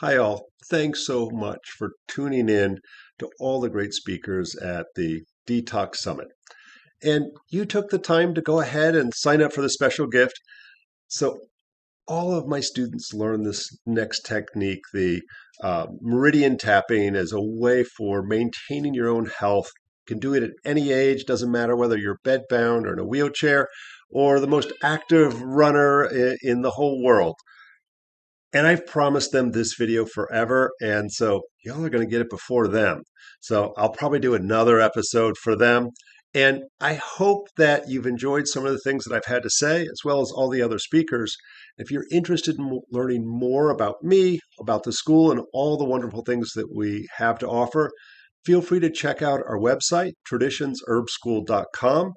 Hi, all. Thanks so much for tuning in to all the great speakers at the Detox Summit. And you took the time to go ahead and sign up for the special gift. So, all of my students learn this next technique, the Meridian Tapping, as a way for maintaining your own health. You can do it at any age, doesn't matter whether you're bedbound or in a wheelchair or the most active runner in the whole world. And I've promised them this video forever. And so y'all are going to get it before them. So I'll probably do another episode for them. And I hope that you've enjoyed some of the things that I've had to say, as well as all the other speakers. If you're interested in learning more about me, about the school, and all the wonderful things that we have to offer, feel free to check out our website, traditionsherbschool.com.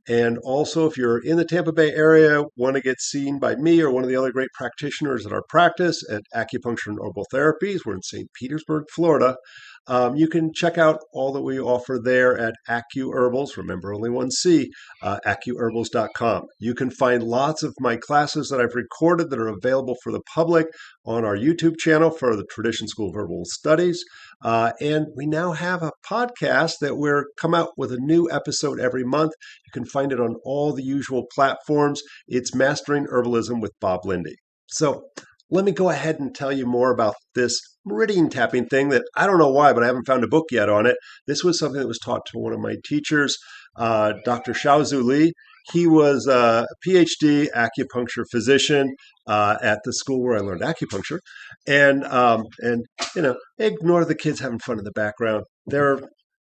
And also, if you're in the Tampa Bay area, want to get seen by me or one of the other great practitioners at our practice at Acupuncture and Herbal Therapies, we're in St. Petersburg, Florida. You can check out all that we offer there at AcuHerbals, remember only one C, acuherbals.com. You can find lots of my classes that I've recorded that are available for the public on our YouTube channel for the Tradition School of Herbal Studies. And we now have a podcast that we're come out with a new episode every month. You can find it on all the usual platforms. It's Mastering Herbalism with Bob Linde. So let me go ahead and tell you more about this meridian tapping thing that I don't know why, but I haven't found a book yet on it. This was something that was taught to one of my teachers, Dr. Xiaozu Li. He was a PhD acupuncture physician at the school where I learned acupuncture. And ignore the kids having fun in the background. They're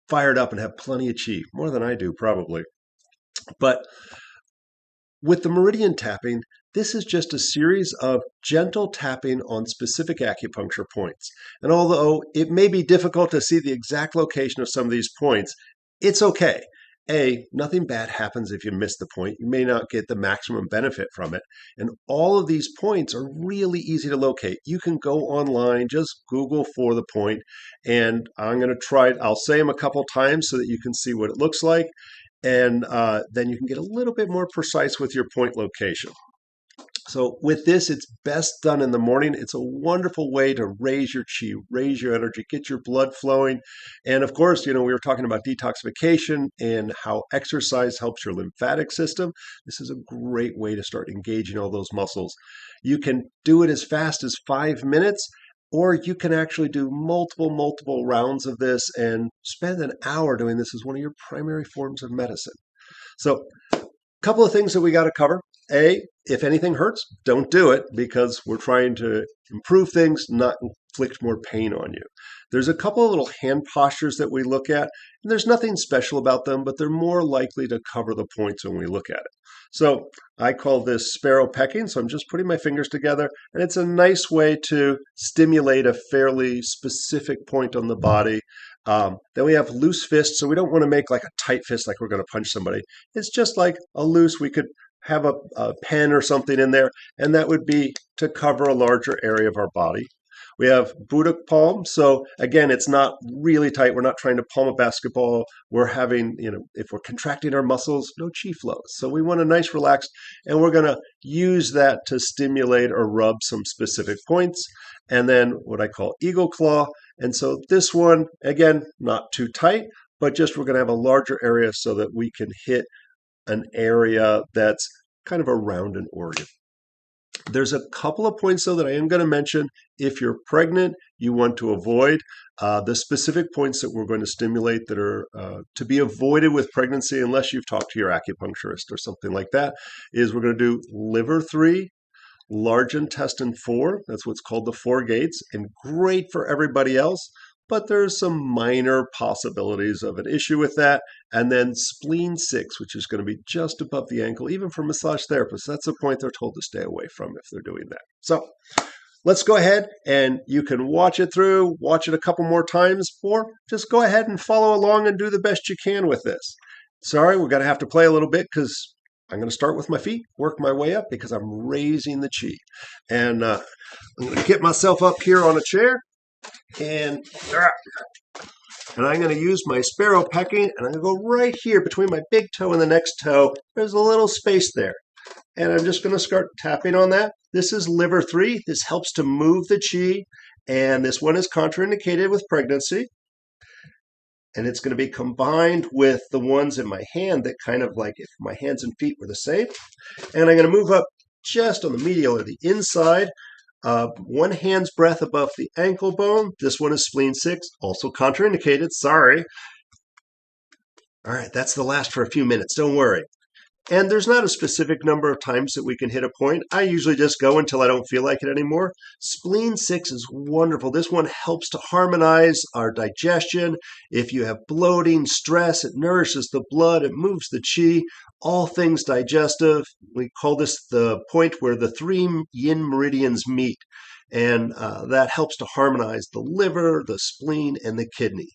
fired up and have plenty of chi, more than I do probably. But with the meridian tapping, this is just a series of gentle tapping on specific acupuncture points. And although it may be difficult to see the exact location of some of these points, it's okay. Nothing bad happens if you miss the point. You may not get the maximum benefit from it. And all of these points are really easy to locate. You can go online, just Google for the point, and I'm going to try it. I'll say them a couple times so that you can see what it looks like. And then you can get a little bit more precise with your point location. So with this, it's best done in the morning. It's a wonderful way to raise your chi, raise your energy, get your blood flowing. And of course, we were talking about detoxification and how exercise helps your lymphatic system. This is a great way to start engaging all those muscles. You can do it as fast as 5 minutes, or you can actually do multiple rounds of this and spend an hour doing this as one of your primary forms of medicine. So a couple of things that we got to cover. If anything hurts, don't do it, because we're trying to improve things, not inflict more pain on you. There's a couple of little hand postures that we look at, and there's nothing special about them, but they're more likely to cover the points when we look at it. So I call this sparrow pecking, so I'm just putting my fingers together, and it's a nice way to stimulate a fairly specific point on the body. Then we have loose fists, so we don't want to make like a tight fist like we're going to punch somebody. It's just like a loose, we could have a pen or something in there, and that would be to cover a larger area of our body. We have Buddha palm. So again, it's not really tight. We're not trying to palm a basketball. We're having, if we're contracting our muscles, no chi flows. So we want a nice relaxed, and we're going to use that to stimulate or rub some specific points. And then what I call eagle claw. And so this one, again, not too tight, but just we're going to have a larger area so that we can hit an area that's kind of around an organ. There's a couple of points, though, that I am going to mention. If you're pregnant, you want to avoid the specific points that we're going to stimulate that are to be avoided with pregnancy, unless you've talked to your acupuncturist or something like that, is we're going to do liver 3, large intestine 4. That's what's called the 4 gates, and great for everybody else. But there's some minor possibilities of an issue with that. And then spleen 6, which is going to be just above the ankle, even for massage therapists. That's the point they're told to stay away from if they're doing that. So let's go ahead, and you can watch it through, watch it a couple more times, or just go ahead and follow along and do the best you can with this. Sorry, we're going to have to play a little bit because I'm going to start with my feet, work my way up because I'm raising the chi. And I'm going to get myself up here on a chair. And I'm going to use my sparrow pecking, and I'm going to go right here between my big toe and the next toe. There's a little space there. And I'm just going to start tapping on that. This is liver 3. This helps to move the chi. And this one is contraindicated with pregnancy. And it's going to be combined with the ones in my hand that kind of like if my hands and feet were the same. And I'm going to move up just on the medial or the inside. One hand's breadth above the ankle bone. This one is spleen 6, also contraindicated. Sorry. All right, that's the last for a few minutes. Don't worry. And there's not a specific number of times that we can hit a point. I usually just go until I don't feel like it anymore. Spleen 6 is wonderful. This one helps to harmonize our digestion. If you have bloating, stress, it nourishes the blood, it moves the chi, all things digestive. We call this the point where the 3 yin meridians meet. And that helps to harmonize the liver, the spleen, and the kidney.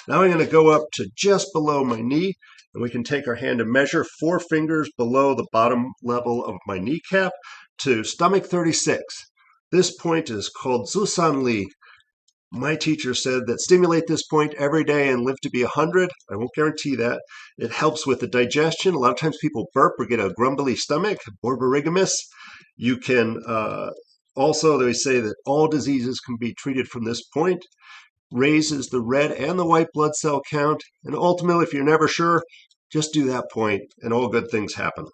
Now I'm going to go up to just below my knee. And we can take our hand and measure 4 fingers below the bottom level of my kneecap to stomach 36. This point is called Zusan Li. My teacher said that stimulate this point every day and live to be 100. I won't guarantee that. It helps with the digestion. A lot of times people burp or get a grumbly stomach, borborygmus. You can also, they say that all diseases can be treated from this point. Raises the red and the white blood cell count. And ultimately, if you're never sure, just do that point and all good things happen.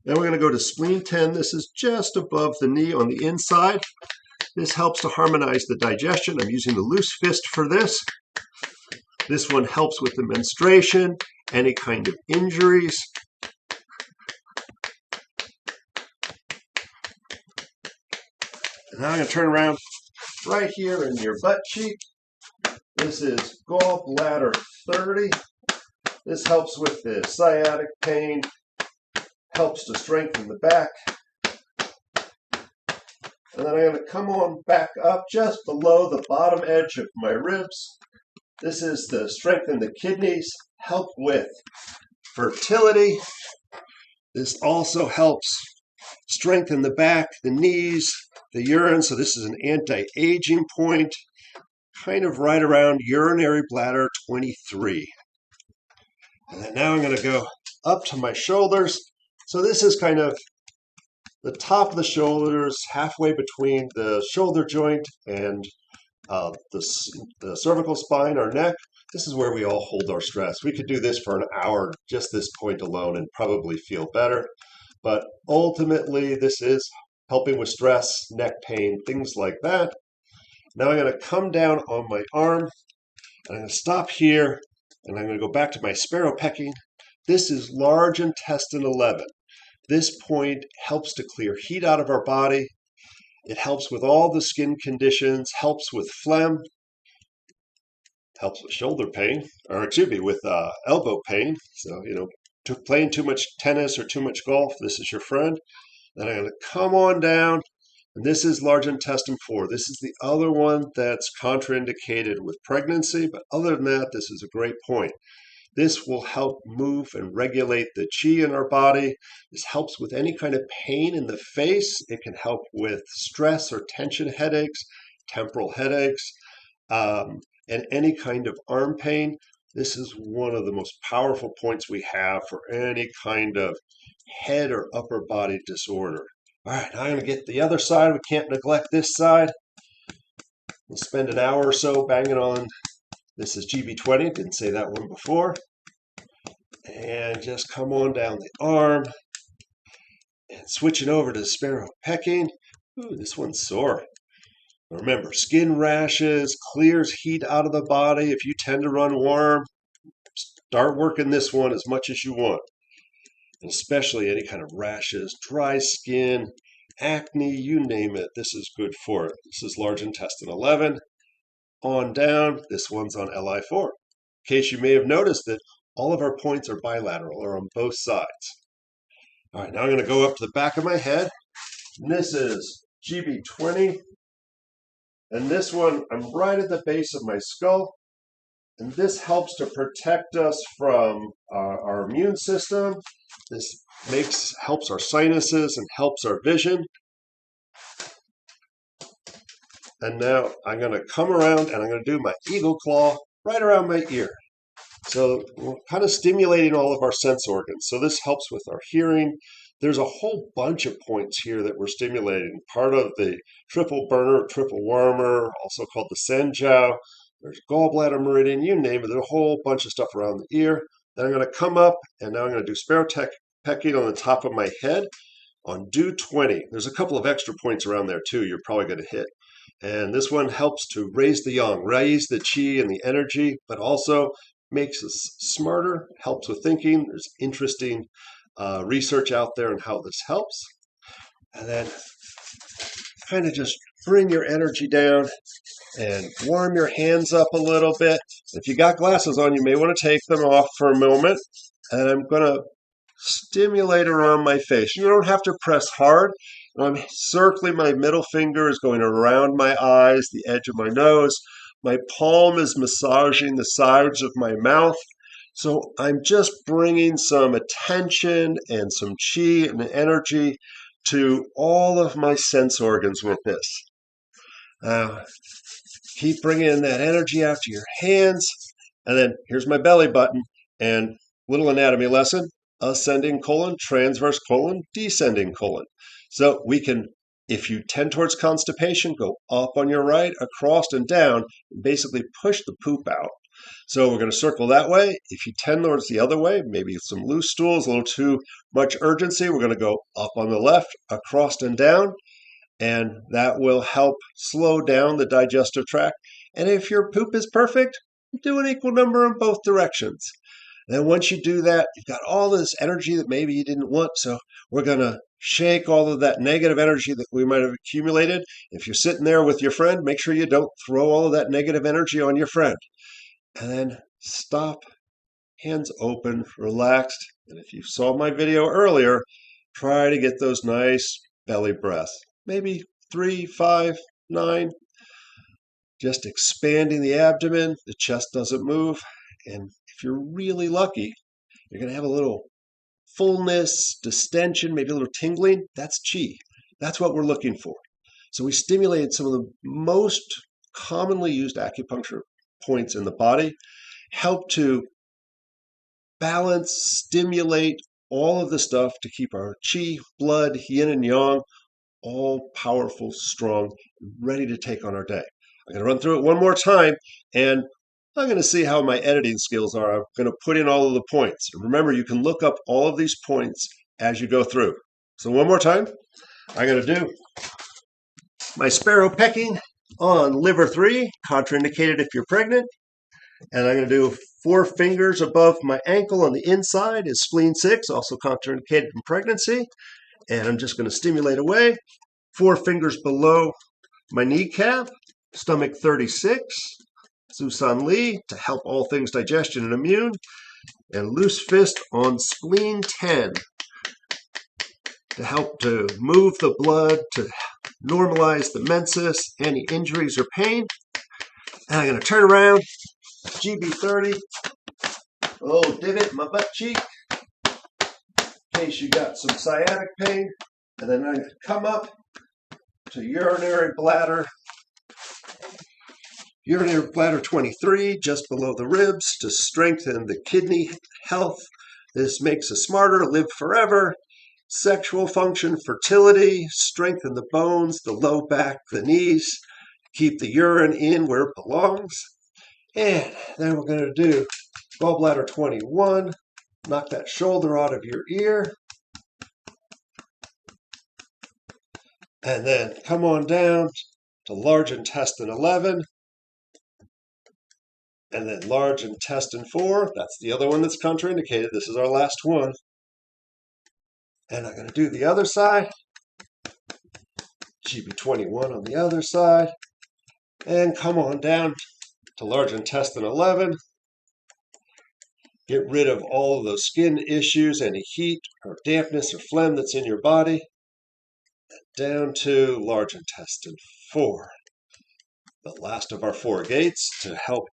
Then we're going to go to spleen 10. This is just above the knee on the inside. This helps to harmonize the digestion. I'm using the loose fist for this. This one helps with the menstruation, any kind of injuries. And now I'm going to turn around right here in your butt cheek. This is gallbladder 30. This helps with the sciatic pain, helps to strengthen the back. And then I'm going to come on back up just below the bottom edge of my ribs. This is to strengthen the kidneys, help with fertility. This also helps strengthen the back, the knees, the urine. So this is an anti-aging point, kind of right around urinary bladder 23. And then now I'm going to go up to my shoulders. So this is kind of the top of the shoulders, halfway between the shoulder joint and the cervical spine, our neck. This is where we all hold our stress. We could do this for an hour, just this point alone, and probably feel better. But ultimately, this is helping with stress, neck pain, things like that. Now I'm going to come down on my arm, and I'm going to stop here, and I'm going to go back to my sparrow pecking. This is large intestine 11. This point helps to clear heat out of our body. It helps with all the skin conditions, helps with phlegm, helps with shoulder pain, or excuse me, with elbow pain. So, playing too much tennis or too much golf, this is your friend. Then I'm going to come on down, and this is large intestine 4. This is the other one that's contraindicated with pregnancy, but other than that, this is a great point. This will help move and regulate the chi in our body. This helps with any kind of pain in the face. It can help with stress or tension headaches, temporal headaches, and any kind of arm pain. This is one of the most powerful points we have for any kind of head or upper body disorder. All right, now I'm going to get the other side. We can't neglect this side. We'll spend an hour or so banging on. This is GB20, didn't say that one before. And just come on down the arm. And switching over to sparrow pecking. Ooh, this one's sore. Remember, skin rashes, clears heat out of the body. If you tend to run warm, start working this one as much as you want. And especially any kind of rashes, dry skin, acne, you name it. This is good for it. This is large intestine 11. On down, this one's on LI4. In case you may have noticed that all of our points are bilateral or on both sides. All right, now I'm going to go up to the back of my head. And this is GB20. And this one, I'm right at the base of my skull. And this helps to protect us from our immune system. This helps our sinuses and helps our vision. And now I'm going to come around and I'm going to do my eagle claw right around my ear. So we're kind of stimulating all of our sense organs. So this helps with our hearing. There's a whole bunch of points here that we're stimulating. Part of the triple burner, triple warmer, also called the Senjiao. There's gallbladder meridian, you name it. There's a whole bunch of stuff around the ear. Then I'm going to come up, and now I'm going to do sparrow pecking on the top of my head on do 20. There's a couple of extra points around there too you're probably going to hit. And this one helps to raise the yang, raise the qi and the energy, but also makes us smarter, helps with thinking. There's interesting research out there on how this helps. And then kind of just bring your energy down and warm your hands up a little bit. If you got glasses on, you may want to take them off for a moment. And I'm going to stimulate around my face. You don't have to press hard. I'm circling, my middle finger is going around my eyes, the edge of my nose. My palm is massaging the sides of my mouth. So I'm just bringing some attention and some chi and energy to all of my sense organs with this. Keep bringing that energy out to your hands. And then here's my belly button and little anatomy lesson. Ascending colon, transverse colon, descending colon. So we can, if you tend towards constipation, go up on your right, across and down, and basically push the poop out. So we're going to circle that way. If you tend towards the other way, maybe some loose stools, a little too much urgency, we're going to go up on the left, across and down, and that will help slow down the digestive tract. And if your poop is perfect, do an equal number in both directions. Then once you do that, you've got all this energy that maybe you didn't want. So we're going to shake all of that negative energy that we might have accumulated. If you're sitting there with your friend, make sure you don't throw all of that negative energy on your friend. And then stop, hands open, relaxed. And if you saw my video earlier, try to get those nice belly breaths. Maybe 3, 5, 9. Just expanding the abdomen. The chest doesn't move. And if you're really lucky, you're going to have a little fullness, distension, maybe a little tingling. That's qi. That's what we're looking for. So we stimulated some of the most commonly used acupuncture points in the body, help to balance, stimulate all of the stuff to keep our qi, blood, yin and yang, all powerful, strong, ready to take on our day. I'm going to run through it one more time, and I'm going to see how my editing skills are. I'm going to put in all of the points. And remember, you can look up all of these points as you go through. So one more time, I'm going to do my sparrow pecking on liver 3, contraindicated if you're pregnant. And I'm going to do 4 fingers above my ankle on the inside is spleen 6, also contraindicated in pregnancy. And I'm just going to stimulate away. 4 fingers below my kneecap, stomach 36. Susan Lee to help all things digestion and immune, and loose fist on spleen 10 to help to move the blood, to normalize the menses, any injuries or pain. And I'm going to turn around, GB30, oh divot in my butt cheek, in case you got some sciatic pain. And then I'm going to come up to urinary bladder 23, just below the ribs, to strengthen the kidney health. This makes us smarter, live forever. Sexual function, fertility, strengthen the bones, the low back, the knees, keep the urine in where it belongs. And then we're going to do gallbladder 21, knock that shoulder out of your ear. And then come on down to large intestine 11. And then large intestine 4, that's the other one that's contraindicated. This is our last one. And I'm going to do the other side. GB21 on the other side. And come on down to large intestine 11. Get rid of all of those skin issues, any heat or dampness or phlegm that's in your body. And down to large intestine 4. The last of our 4 gates to help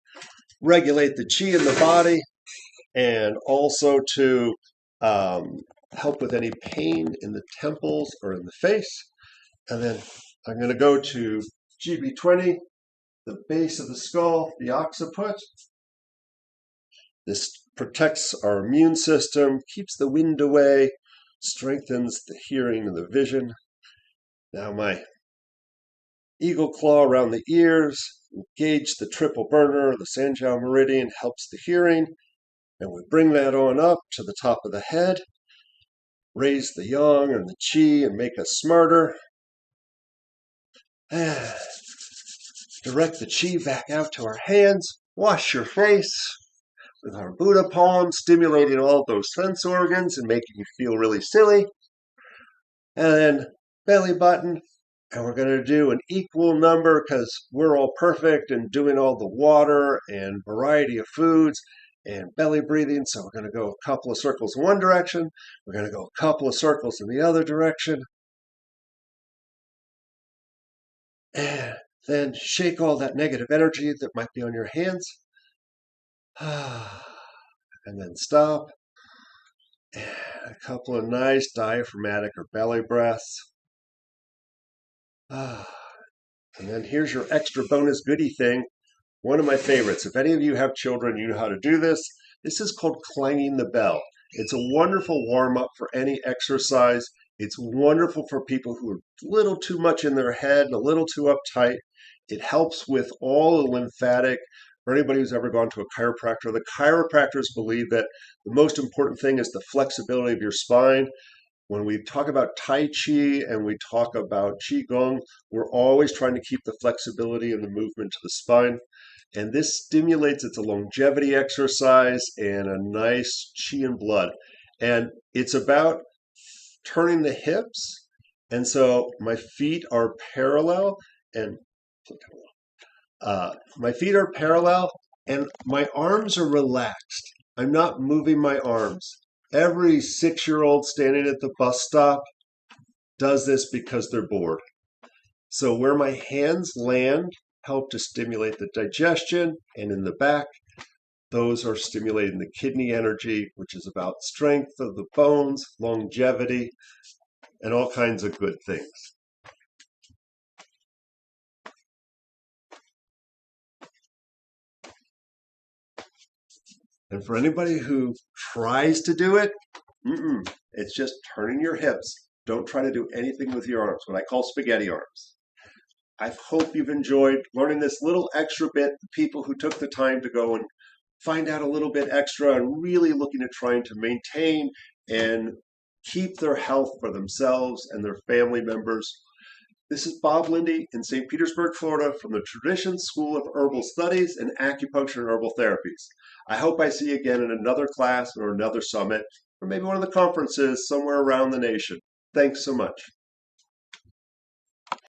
regulate the qi in the body, and also to help with any pain in the temples or in the face. And then I'm going to go to GB20, the base of the skull, the occiput. This protects our immune system, keeps the wind away, strengthens the hearing and the vision. Now my eagle claw around the ears, engage the triple burner, the Sanjiao Meridian helps the hearing, and we bring that on up to the top of the head, raise the yang and the qi and make us smarter. Direct the qi back out to our hands, wash your face with our Buddha palm, stimulating all those sense organs and making you feel really silly. And then belly button, and we're going to do an equal number because we're all perfect and doing all the water and variety of foods and belly breathing. So we're going to go a couple of circles in one direction. We're going to go a couple of circles in the other direction. And then shake all that negative energy that might be on your hands. And then stop. And a couple of nice diaphragmatic or belly breaths. And then here's your extra bonus goodie thing. One of my favorites. If any of you have children, you know how to do this. This is called clanging the bell. It's a wonderful warm-up for any exercise. It's wonderful for people who are a little too much in their head, a little too uptight. It helps with all the lymphatic. For anybody who's ever gone to a chiropractor, the chiropractors believe that the most important thing is the flexibility of your spine. When we talk about Tai Chi and we talk about Qigong, we're always trying to keep the flexibility and the movement to the spine. And this stimulates, it's a longevity exercise and a nice Qi and blood. And it's about turning the hips. And so my feet are parallel and my arms are relaxed. I'm not moving my arms. Every 6-year-old standing at the bus stop does this because they're bored. So where my hands land help to stimulate the digestion, and in the back, those are stimulating the kidney energy, which is about strength of the bones, longevity, and all kinds of good things. And for anybody who tries to do it, it's just turning your hips. Don't try to do anything with your arms, what I call spaghetti arms. I hope you've enjoyed learning this little extra bit. The people who took the time to go and find out a little bit extra and really looking at trying to maintain and keep their health for themselves and their family members. This is Bob Linde in St. Petersburg, Florida, from the Tradition School of Herbal Studies and Acupuncture and Herbal Therapies. I hope I see you again in another class or another summit, or maybe one of the conferences somewhere around the nation. Thanks so much.